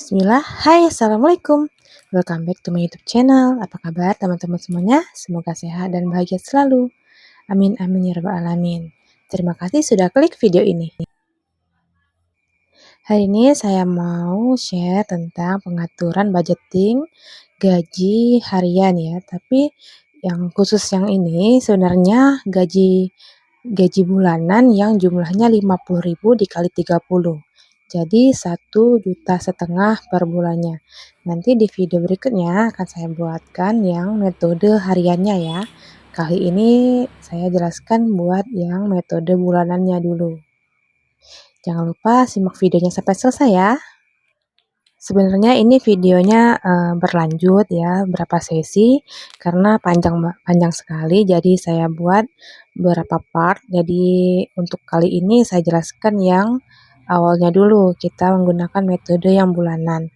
Bismillah, hai assalamualaikum. Welcome back to my YouTube channel. Apa kabar teman-teman semuanya? Semoga sehat dan bahagia selalu. Amin amin ya rabbal alamin. Terima kasih sudah klik video ini. Hari ini saya mau share tentang pengaturan budgeting gaji harian ya. Tapi yang khusus yang ini sebenarnya gaji bulanan yang jumlahnya 50.000 dikali 30. Jadi 1,5 juta per bulannya. Nanti di video berikutnya akan saya buatkan yang metode hariannya ya. Kali ini saya jelaskan buat yang metode bulanannya dulu. Jangan lupa simak videonya sampai selesai ya. Sebenarnya ini videonya berlanjut ya, berapa sesi karena panjang sekali, jadi saya buat beberapa part. Jadi untuk kali ini saya jelaskan yang awalnya dulu, kita menggunakan metode yang bulanan.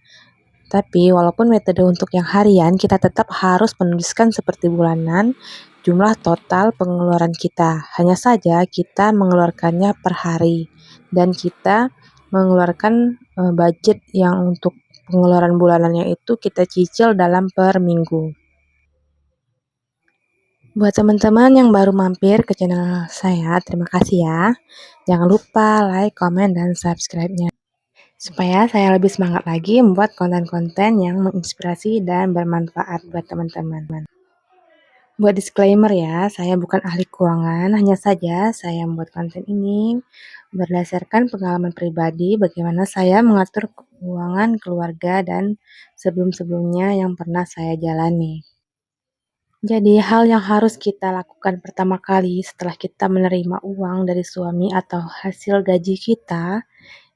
Tapi walaupun metode untuk yang harian, kita tetap harus menuliskan seperti bulanan jumlah total pengeluaran kita. Hanya saja kita mengeluarkannya per hari dan kita mengeluarkan budget yang untuk pengeluaran bulanannya itu kita cicil dalam per minggu. Buat teman-teman yang baru mampir ke channel saya, terima kasih ya. Jangan lupa like, comment, dan subscribe-nya. Supaya saya lebih semangat lagi membuat konten-konten yang menginspirasi dan bermanfaat buat teman-teman. Buat disclaimer ya, saya bukan ahli keuangan, hanya saja saya membuat konten ini berdasarkan pengalaman pribadi bagaimana saya mengatur keuangan keluarga dan sebelum-sebelumnya yang pernah saya jalani. Jadi hal yang harus kita lakukan pertama kali setelah kita menerima uang dari suami atau hasil gaji kita,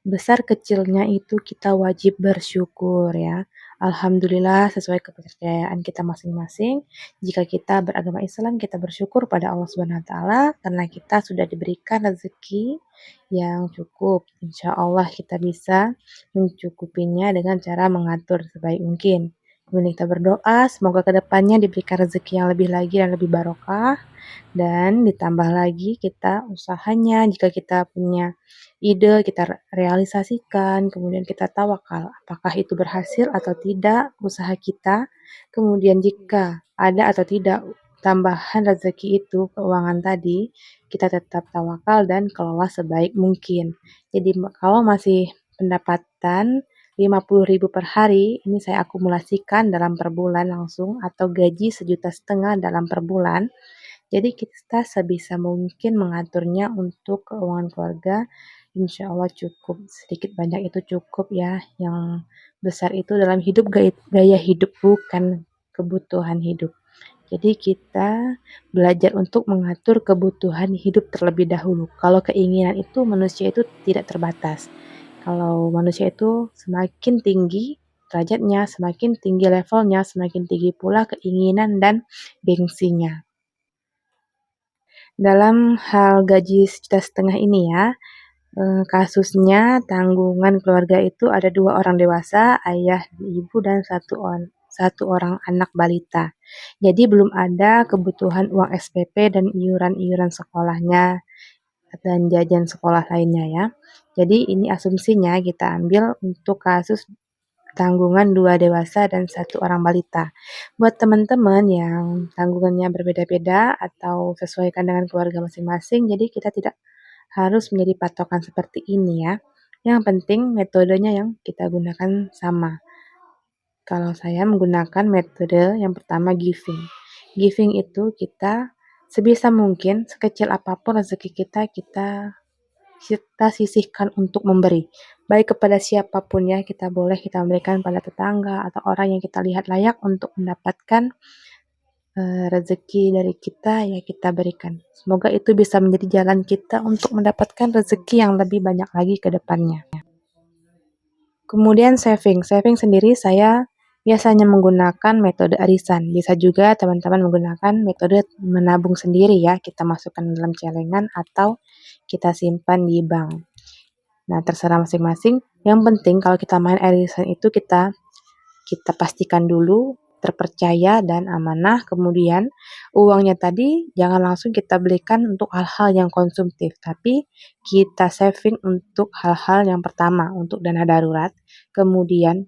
besar kecilnya itu kita wajib bersyukur ya. Alhamdulillah sesuai kepercayaan kita masing-masing. Jika kita beragama Islam, kita bersyukur pada Allah Subhanahu wa taala karena kita sudah diberikan rezeki yang cukup. Insya Allah kita bisa mencukupinya dengan cara mengatur sebaik mungkin. Kemudian kita berdoa semoga kedepannya diberikan rezeki yang lebih lagi dan lebih barokah. Dan ditambah lagi kita usahanya, jika kita punya ide kita realisasikan, kemudian kita tawakal apakah itu berhasil atau tidak usaha kita, kemudian jika ada atau tidak tambahan rezeki itu, keuangan tadi, kita tetap tawakal dan kelola sebaik mungkin. Jadi kalau masih pendapatan 50.000 per hari, ini saya akumulasikan dalam per bulan langsung atau gaji 1,5 juta dalam per bulan. Jadi kita sebisa mungkin mengaturnya untuk keuangan keluarga, insya Allah cukup. Sedikit banyak itu cukup ya, yang besar itu dalam hidup gaya hidup bukan kebutuhan hidup. Jadi kita belajar untuk mengatur kebutuhan hidup terlebih dahulu. Kalau keinginan itu manusia itu tidak terbatas. Kalau manusia itu semakin tinggi derajatnya, semakin tinggi levelnya, semakin tinggi pula keinginan dan gengsinya. Dalam hal gaji 1,5 juta ini ya, kasusnya tanggungan keluarga itu ada 2 orang dewasa, ayah, ibu, dan satu orang anak balita. Jadi belum ada kebutuhan uang SPP dan iuran-iuran sekolahnya dan jajan sekolah lainnya ya. Jadi ini asumsinya kita ambil untuk kasus tanggungan 2 dewasa dan 1 orang balita. Buat teman-teman yang tanggungannya berbeda-beda atau sesuaikan dengan keluarga masing-masing, jadi kita tidak harus menjadi patokan seperti ini ya. Yang penting metodenya yang kita gunakan sama. Kalau saya menggunakan metode yang pertama giving. Giving itu kita sebisa mungkin sekecil apapun rezeki kita sisihkan untuk memberi. Baik kepada siapapun ya, kita memberikan pada tetangga atau orang yang kita lihat layak untuk mendapatkan rezeki dari kita, ya kita berikan. Semoga itu bisa menjadi jalan kita untuk mendapatkan rezeki yang lebih banyak lagi ke depannya. Kemudian saving sendiri saya biasanya menggunakan metode arisan. Bisa juga teman-teman menggunakan metode menabung sendiri ya, kita masukkan dalam celengan atau kita simpan di bank. Nah, terserah masing-masing. Yang penting kalau kita main arisan itu kita pastikan dulu terpercaya dan amanah. Kemudian uangnya tadi jangan langsung kita belikan untuk hal-hal yang konsumtif, tapi kita saving untuk hal-hal yang pertama, untuk dana darurat, kemudian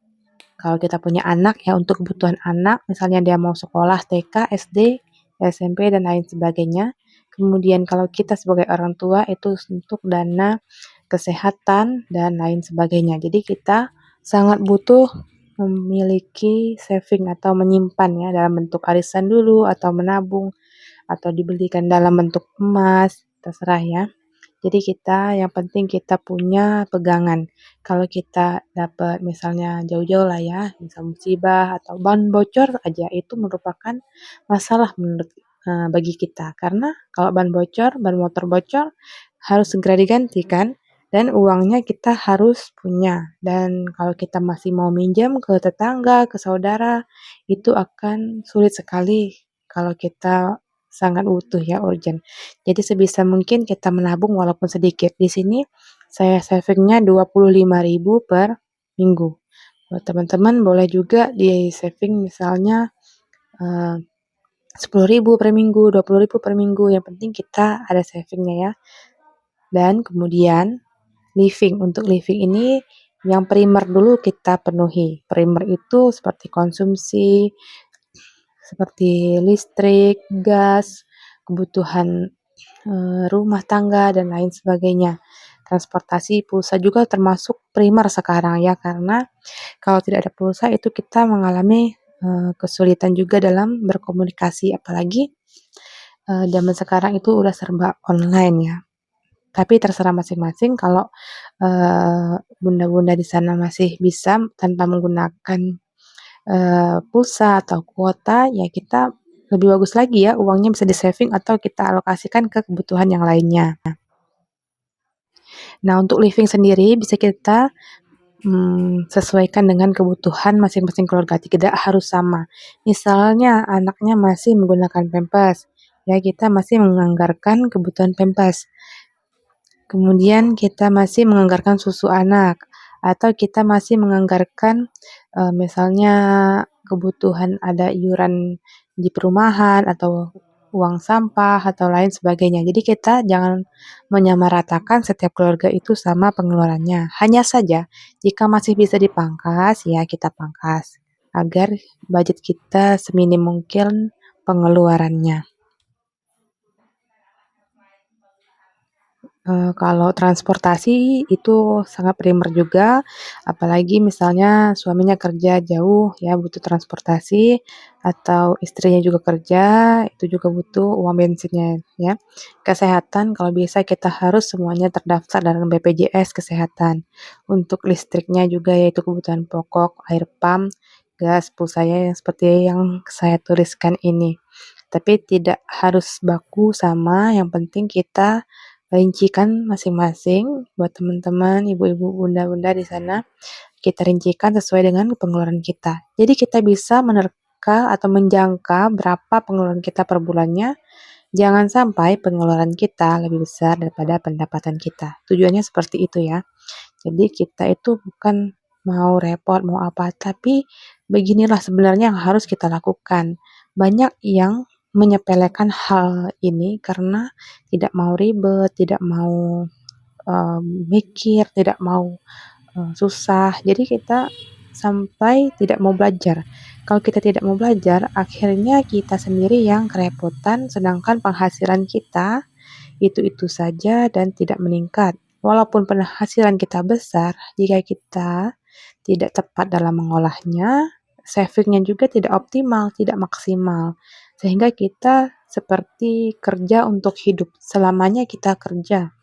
Kalau kita punya anak ya untuk kebutuhan anak, misalnya dia mau sekolah TK, SD, SMP, dan lain sebagainya. Kemudian kalau kita sebagai orang tua itu untuk dana kesehatan dan lain sebagainya. Jadi kita sangat butuh memiliki saving atau menyimpan ya dalam bentuk arisan dulu atau menabung atau dibelikan dalam bentuk emas, terserah ya. Jadi kita yang penting kita punya pegangan. Kalau kita dapat misalnya jauh-jauh lah ya, misal musibah atau ban bocor aja itu merupakan masalah menurut bagi kita. Karena kalau ban bocor, ban motor bocor harus segera diganti kan dan uangnya kita harus punya. Dan kalau kita masih mau minjam ke tetangga, ke saudara, itu akan sulit sekali kalau kita sangat butuh ya, urgent. Jadi sebisa mungkin kita menabung walaupun sedikit. Di sini saya savingnya 25.000 per minggu. Buat teman-teman boleh juga di saving misalnya 10.000 per minggu, 20.000 per minggu. Yang penting kita ada savingnya ya. Dan kemudian living. Untuk living ini yang primer dulu kita penuhi. Primer itu seperti konsumsi, seperti listrik, gas, kebutuhan rumah tangga dan lain sebagainya. Transportasi, pulsa juga termasuk primer sekarang ya, karena kalau tidak ada pulsa itu kita mengalami kesulitan juga dalam berkomunikasi, apalagi zaman sekarang itu udah serba online ya. Tapi terserah masing-masing kalau bunda-bunda di sana masih bisa tanpa menggunakan pulsa atau kuota, ya kita lebih bagus lagi ya uangnya bisa di-saving atau kita alokasikan ke kebutuhan yang lainnya. Nah, untuk living sendiri bisa kita sesuaikan dengan kebutuhan masing-masing keluarga, tidak harus sama. Misalnya anaknya masih menggunakan Pampers, ya kita masih menganggarkan kebutuhan Pampers. Kemudian kita masih menganggarkan susu anak, atau kita masih menganggarkan misalnya kebutuhan ada iuran di perumahan atau uang sampah atau lain sebagainya. Jadi kita jangan menyamaratakan setiap keluarga itu sama pengeluarannya. Hanya saja jika masih bisa dipangkas, ya kita pangkas agar budget kita seminim mungkin pengeluarannya. Kalau transportasi itu sangat primer juga, apalagi misalnya suaminya kerja jauh ya butuh transportasi, atau istrinya juga kerja, itu juga butuh uang bensinnya ya. Kesehatan kalau bisa kita harus semuanya terdaftar dalam BPJS Kesehatan. Untuk listriknya juga yaitu kebutuhan pokok, air pam, gas, pulsa yang seperti yang saya tuliskan ini. Tapi tidak harus baku sama, yang penting kita rincikan masing-masing buat teman-teman, ibu-ibu, bunda-bunda di sana, kita rincikan sesuai dengan pengeluaran kita. Jadi kita bisa menerka atau menjangka berapa pengeluaran kita per bulannya. Jangan sampai pengeluaran kita lebih besar daripada pendapatan kita. Tujuannya seperti itu ya. Jadi kita itu bukan mau repot, mau apa, tapi beginilah sebenarnya yang harus kita lakukan. Banyak yang menyepelekan hal ini karena tidak mau ribet, tidak mau mikir, tidak mau susah. Jadi kita sampai tidak mau belajar. Kalau kita tidak mau belajar, akhirnya kita sendiri yang kerepotan, sedangkan penghasilan kita itu-itu saja dan tidak meningkat. Walaupun penghasilan kita besar, jika kita tidak tepat dalam mengolahnya, savingnya juga tidak optimal, tidak maksimal. Sehingga kita seperti kerja untuk hidup. Selamanya kita kerja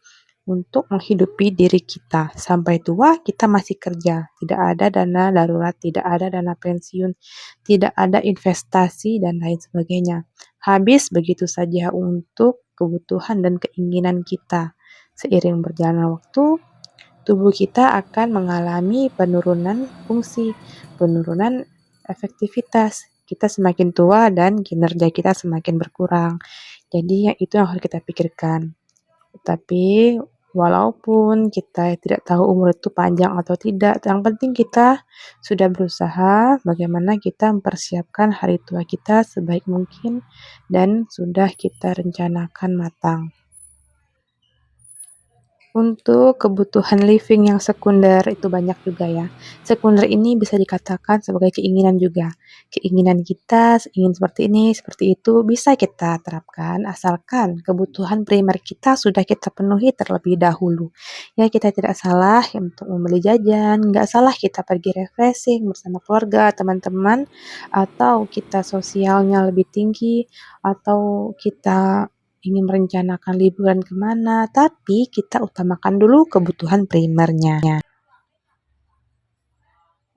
untuk menghidupi diri kita. Sampai tua kita masih kerja. Tidak ada dana darurat, tidak ada dana pensiun, tidak ada investasi dan lain sebagainya. Habis begitu saja untuk kebutuhan dan keinginan kita. Seiring berjalannya waktu, tubuh kita akan mengalami penurunan fungsi, penurunan efektivitas. Kita semakin tua dan kinerja kita semakin berkurang. Jadi itu yang harus kita pikirkan. Tapi walaupun kita tidak tahu umur itu panjang atau tidak, yang penting kita sudah berusaha bagaimana kita mempersiapkan hari tua kita sebaik mungkin dan sudah kita rencanakan matang. Untuk kebutuhan living yang sekunder itu banyak juga ya. Sekunder ini bisa dikatakan sebagai keinginan juga. Keinginan kita ingin seperti ini, seperti itu bisa kita terapkan asalkan kebutuhan primer kita sudah kita penuhi terlebih dahulu. Ya kita tidak salah untuk membeli jajan, nggak salah kita pergi refreshing bersama keluarga, teman-teman, atau kita sosialnya lebih tinggi, atau kita ingin merencanakan liburan kemana, tapi kita utamakan dulu kebutuhan primernya.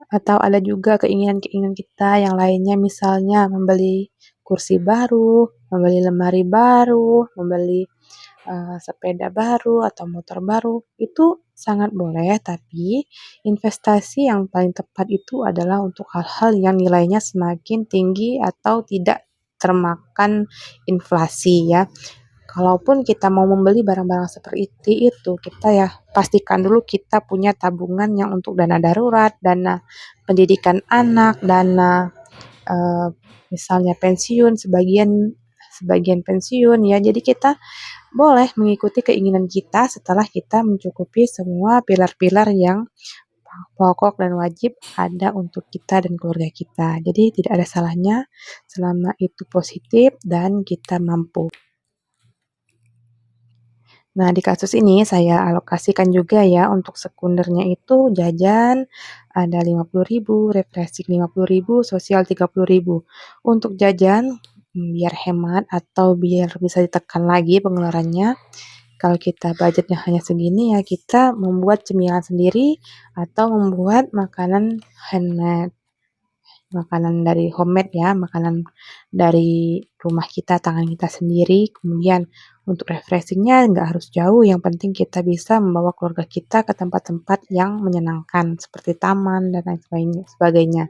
Atau ada juga keinginan-keinginan kita yang lainnya, misalnya membeli kursi baru, membeli lemari baru, membeli sepeda baru atau motor baru, itu sangat boleh, tapi investasi yang paling tepat itu adalah untuk hal-hal yang nilainya semakin tinggi atau tidak termakan inflasi ya. Kalaupun kita mau membeli barang-barang seperti itu, kita ya pastikan dulu kita punya tabungan yang untuk dana darurat, dana pendidikan anak, dana eee, misalnya pensiun, sebagian sebagian pensiun ya. Jadi kita boleh mengikuti keinginan kita setelah kita mencukupi semua pilar-pilar yang pokok dan wajib ada untuk kita dan keluarga kita. Jadi tidak ada salahnya selama itu positif dan kita mampu. Nah, di kasus ini saya alokasikan juga ya untuk sekundernya itu jajan ada 50.000, refreshing 50.000, sosial 30.000. Untuk jajan, biar hemat atau biar bisa ditekan lagi pengeluarannya, kalau kita budgetnya hanya segini ya kita membuat cemilan sendiri atau membuat makanan handmade. Makanan dari homemade ya, makanan dari rumah kita, tangan kita sendiri. Kemudian untuk refreshing-nya nggak harus jauh, yang penting kita bisa membawa keluarga kita ke tempat-tempat yang menyenangkan seperti taman dan lain sebagainya.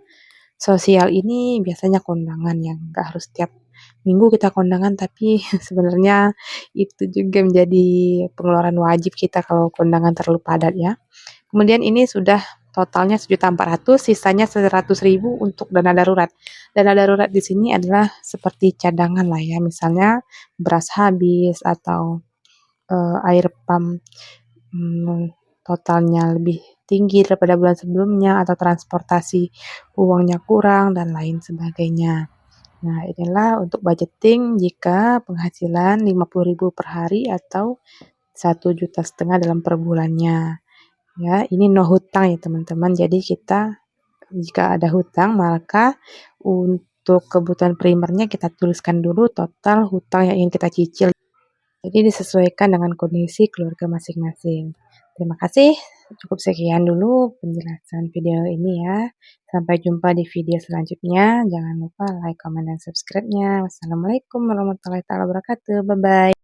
Sosial ini biasanya kondangan yang nggak harus tiap minggu kita kondangan, tapi sebenarnya itu juga menjadi pengeluaran wajib kita kalau kondangan terlalu padat ya. Kemudian ini sudah totalnya 1.400.000, sisanya 100.000 untuk dana darurat. Dana darurat di sini adalah seperti cadangan lah ya, misalnya beras habis atau air pam totalnya lebih tinggi daripada bulan sebelumnya atau transportasi uangnya kurang dan lain sebagainya. Nah, inilah untuk budgeting jika penghasilan 50.000 per hari atau 1,5 juta dalam per bulannya. Ya, ini no hutang ya teman-teman. Jadi kita jika ada hutang maka untuk kebutuhan primernya kita tuliskan dulu total hutang yang ingin kita cicil. Jadi disesuaikan dengan kondisi keluarga masing-masing. Terima kasih. Cukup sekian dulu penjelasan video ini ya. Sampai jumpa di video selanjutnya. Jangan lupa like, comment, dan subscribe-nya. Wassalamualaikum warahmatullahi wabarakatuh. Bye-bye.